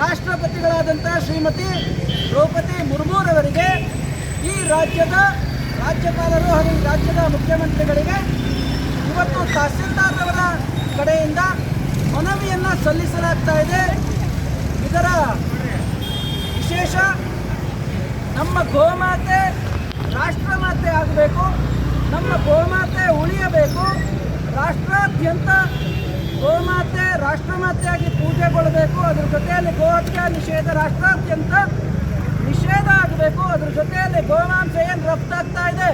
ರಾಷ್ಟ್ರಪತಿಗಳಾದಂಥ ಶ್ರೀಮತಿ ದ್ರೌಪದಿ ಮುರ್ಮುರವರಿಗೆ ಈ ರಾಜ್ಯದ ರಾಜ್ಯಪಾಲರು ಹಾಗೂ ಈ ರಾಜ್ಯದ ಮುಖ್ಯಮಂತ್ರಿಗಳಿಗೆ ಇವತ್ತು ತಹಸೀಲ್ದಾರ್ರವರ ಕಡೆಯಿಂದ ಮನವಿಯನ್ನು ಸಲ್ಲಿಸಲಾಗ್ತಾ ಇದೆ. ಇದರ ವಿಶೇಷ ನಮ್ಮ ಗೋಮಾತೆ ರಾಷ್ಟ್ರಮಾತೆ ಆಗಬೇಕು, ನಮ್ಮ ಗೋಮಾತೆ ಉಳಿಯಬೇಕು, ರಾಷ್ಟ್ರಾದ್ಯಂತ ಗೋಮಾತೆ ರಾಷ್ಟ್ರಮಾತೆಯಾಗಿ ಪೂಜೆಗೊಳ್ಳಬೇಕು. ಅದರ ಜೊತೆಯಲ್ಲಿ ಗೋಹತ್ಯೆ ನಿಷೇಧ ರಾಷ್ಟ್ರಾದ್ಯಂತ ನಿಷೇಧ ಆಗಬೇಕು. ಅದರ ಜೊತೆಯಲ್ಲಿ ಗೋಮಾಂಸ ಏನು ರಫ್ತಾಗ್ತಾ ಇದೆ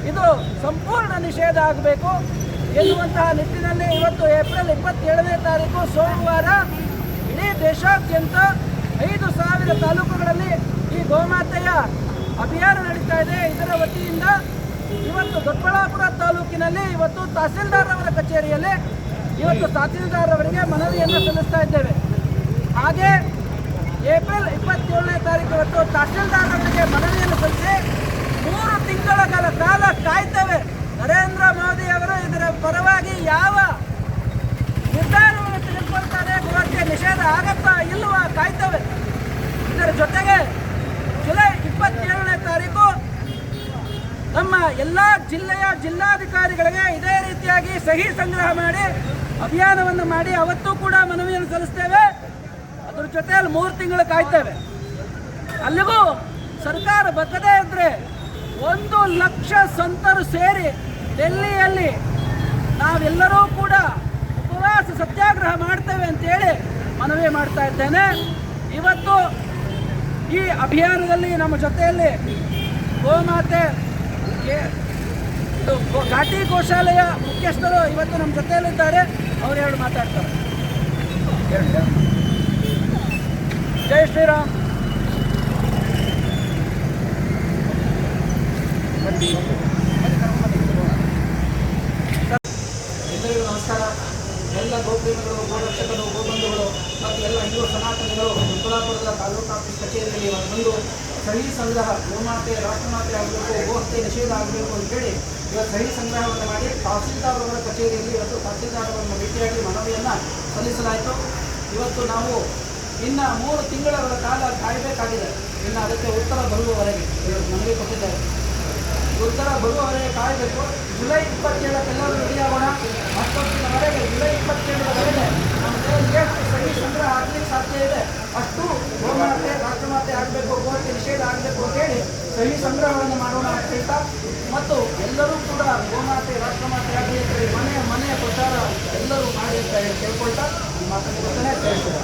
ಇದು ಸಂಪೂರ್ಣ ನಿಷೇಧ ಆಗಬೇಕು ಎನ್ನುವಂತಹ ನಿಟ್ಟಿನಲ್ಲಿ ಇವತ್ತು ಏಪ್ರಿಲ್ 27ನೇ ತಾರೀಕು ಸೋಮವಾರ ಇಡೀ ದೇಶಾದ್ಯಂತ 5,000 ತಾಲೂಕುಗಳಲ್ಲಿ ಈ ಗೋಮಾತೆಯ ಅಭಿಯಾನ ನಡೀತಾ ಇದೆ. ಇದರ ವತಿಯಿಂದ ಇವತ್ತು ದೊಡ್ಡಬಳ್ಳಾಪುರ ತಾಲೂಕಿನಲ್ಲಿ ಇವತ್ತು ತಹಸೀಲ್ದಾರ್ ಅವರ ಕಚೇರಿಯಲ್ಲಿ ಇವತ್ತು ತಹಸೀಲ್ದಾರ್ ಅವರಿಗೆ ಮನವಿಯನ್ನು ಸಲ್ಲಿಸ್ತಾ ಇದ್ದೇವೆ. ಹಾಗೆ ಏಪ್ರಿಲ್ 27ನೇ ತಾರೀಕು ಇವತ್ತು ತಹಸೀಲ್ದಾರ್ ಅವರಿಗೆ ಮನವಿಯನ್ನು ಸಲ್ಲಿಸಿ 3 ತಿಂಗಳ ಕಾಲ ಕಾಯ್ತೇವೆ. ನರೇಂದ್ರ ಮೋದಿ ಅವರು ಇದರ ಪರವಾಗಿ ಯಾವ ನಿರ್ಧಾರವನ್ನು ತೆಗೆದುಕೊಳ್ತಾರೆ, ಗೋಹತ್ಯೆ ನಿಷೇಧ ಆಗತ್ತಾ ಇಲ್ವಾ ಕಾಯ್ತೇವೆ. ಇದರ ಜೊತೆಗೆ ಜುಲೈ 27ನೇ ತಾರೀಕು ನಮ್ಮ ಎಲ್ಲ ಜಿಲ್ಲೆಯ ಜಿಲ್ಲಾಧಿಕಾರಿಗಳಿಗೆ ಇದೇ ರೀತಿಯಾಗಿ ಸಹಿ ಸಂಗ್ರಹ ಮಾಡಿ ಅಭಿಯಾನವನ್ನು ಮಾಡಿ ಅವತ್ತೂ ಕೂಡ ಮನವಿಯನ್ನು ಸಲ್ಲಿಸ್ತೇವೆ. ಅದರ ಜೊತೆಯಲ್ಲಿ 3 ತಿಂಗಳು ಕಾಯ್ತೇವೆ. ಅಲ್ಲಿಗೂ ಸರ್ಕಾರ ಬಗ್ಗದೇ ಇದ್ದರೆ 1 ಲಕ್ಷ ಸಂತರು ಸೇರಿ ಡೆಲ್ಲಿಯಲ್ಲಿ ನಾವೆಲ್ಲರೂ ಕೂಡ ಉಪವಾಸ ಸತ್ಯಾಗ್ರಹ ಮಾಡ್ತೇವೆ ಅಂತೇಳಿ ಮನವಿ ಮಾಡ್ತಾ ಇದ್ದೇನೆ. ಇವತ್ತು ಈ ಅಭಿಯಾನದಲ್ಲಿ ನಮ್ಮ ಜೊತೆಯಲ್ಲಿ ಗೋಮಾತೆ ಘಾಟಿ ಗೋಶಾಲೆಯ ಮುಖ್ಯಸ್ಥರು ಇವತ್ತು ನಮ್ಮ ಜೊತೆಯಲ್ಲಿದ್ದಾರೆ. ಅವರು ಎರಡು ಮಾತಾಡ್ತಾರೆ. ಜೈ ಶ್ರೀರಾಮ್. ಎಲ್ಲರಿಗೂ ನಮಸ್ಕಾರ. ಎಲ್ಲ ಗೋಪ್ರೇಮಿಗಳು, ಗೋರಕ್ಷಕರು, ಗೋಬಂಧುಗಳು ಮತ್ತು ಎಲ್ಲ ಹಿಂದೂ ಸನಾತನಿಗಳು ದೊಡ್ಡಬಳ್ಳಾಪುರದ ತಾಲೂಕು ಆಫೀಸ್ ಕಚೇರಿಯಲ್ಲಿ ಬಂದು ಸಹಿ ಸಂಗ್ರಹ ಗೋಮಾತೆ ರಾಷ್ಟ್ರಮಾತೆ ಆಗಬೇಕು, ಗೋಹತ್ಯೆ ನಿಷೇಧ ಆಗಬೇಕು ಅಂತೇಳಿ ಇವತ್ತು ಸಹಿ ಸಂಗ್ರಹವನ್ನು ಮಾಡಿ ತಹಸೀಲ್ದಾರ್ ಅವರ ಕಚೇರಿಯಲ್ಲಿ ಇವತ್ತು ತಹಸೀಲ್ದಾರ್ ಅವರನ್ನು ಭೇಟಿಯಾಗಿ ಮನವಿಯನ್ನು ಸಲ್ಲಿಸಲಾಯಿತು. ಇವತ್ತು ನಾವು ಇನ್ನು 3 ತಿಂಗಳ ಕಾಲ ಕಾಯಬೇಕಾಗಿದೆ. ಇನ್ನು ಅದಕ್ಕೆ ಉತ್ತರ ಬರುವವರೆಗೆ ಮನವಿ ಕೊಟ್ಟಿದ್ದಾರೆ. ಉತ್ತರ ಬರುವವರೆಗೆ ಕಾಯಬೇಕು. ಜುಲೈ 27 ರೆಡಿ ಆಗೋಣ. ಮತ್ತೊಂದಿನವರೆಗೆ ಜುಲೈ 27ರವರೆಗೆ ನಮ್ಮ ಎಷ್ಟು ಸಹಿ ಸಂಗ್ರಹ ಆಗಲಿಕ್ಕೆ ಸಾಧ್ಯ ಇದೆ ಅಷ್ಟು ಗೋಮಾತೆ ರಾಷ್ಟ್ರಮಾತೆ ಆಗಬೇಕು, ಗೋಹತ್ಯೆ ನಿಷೇಧ ಆಗಬೇಕು ಅಂತೇಳಿ ಸಹಿ ಸಂಗ್ರಹವನ್ನು ಮಾಡೋಣ ಅಂತ ಹೇಳ್ತಾ, ಮತ್ತು ಎಲ್ಲರೂ ಕೂಡ ಗೋಮಾತೆ ರಾಷ್ಟ್ರಮಾತೆ ಆಗಲಿ ಅಂತೇಳಿ ಮನೆಯ ಪ್ರಚಾರ ಎಲ್ಲರೂ ಮಾಡಿ ಅಂತ ಹೇಳಿ ಕೇಳ್ಕೊಳ್ತಾ ಈ ಮಾತನ್ನು ತಿಳಿಸ್ತೇನೆ.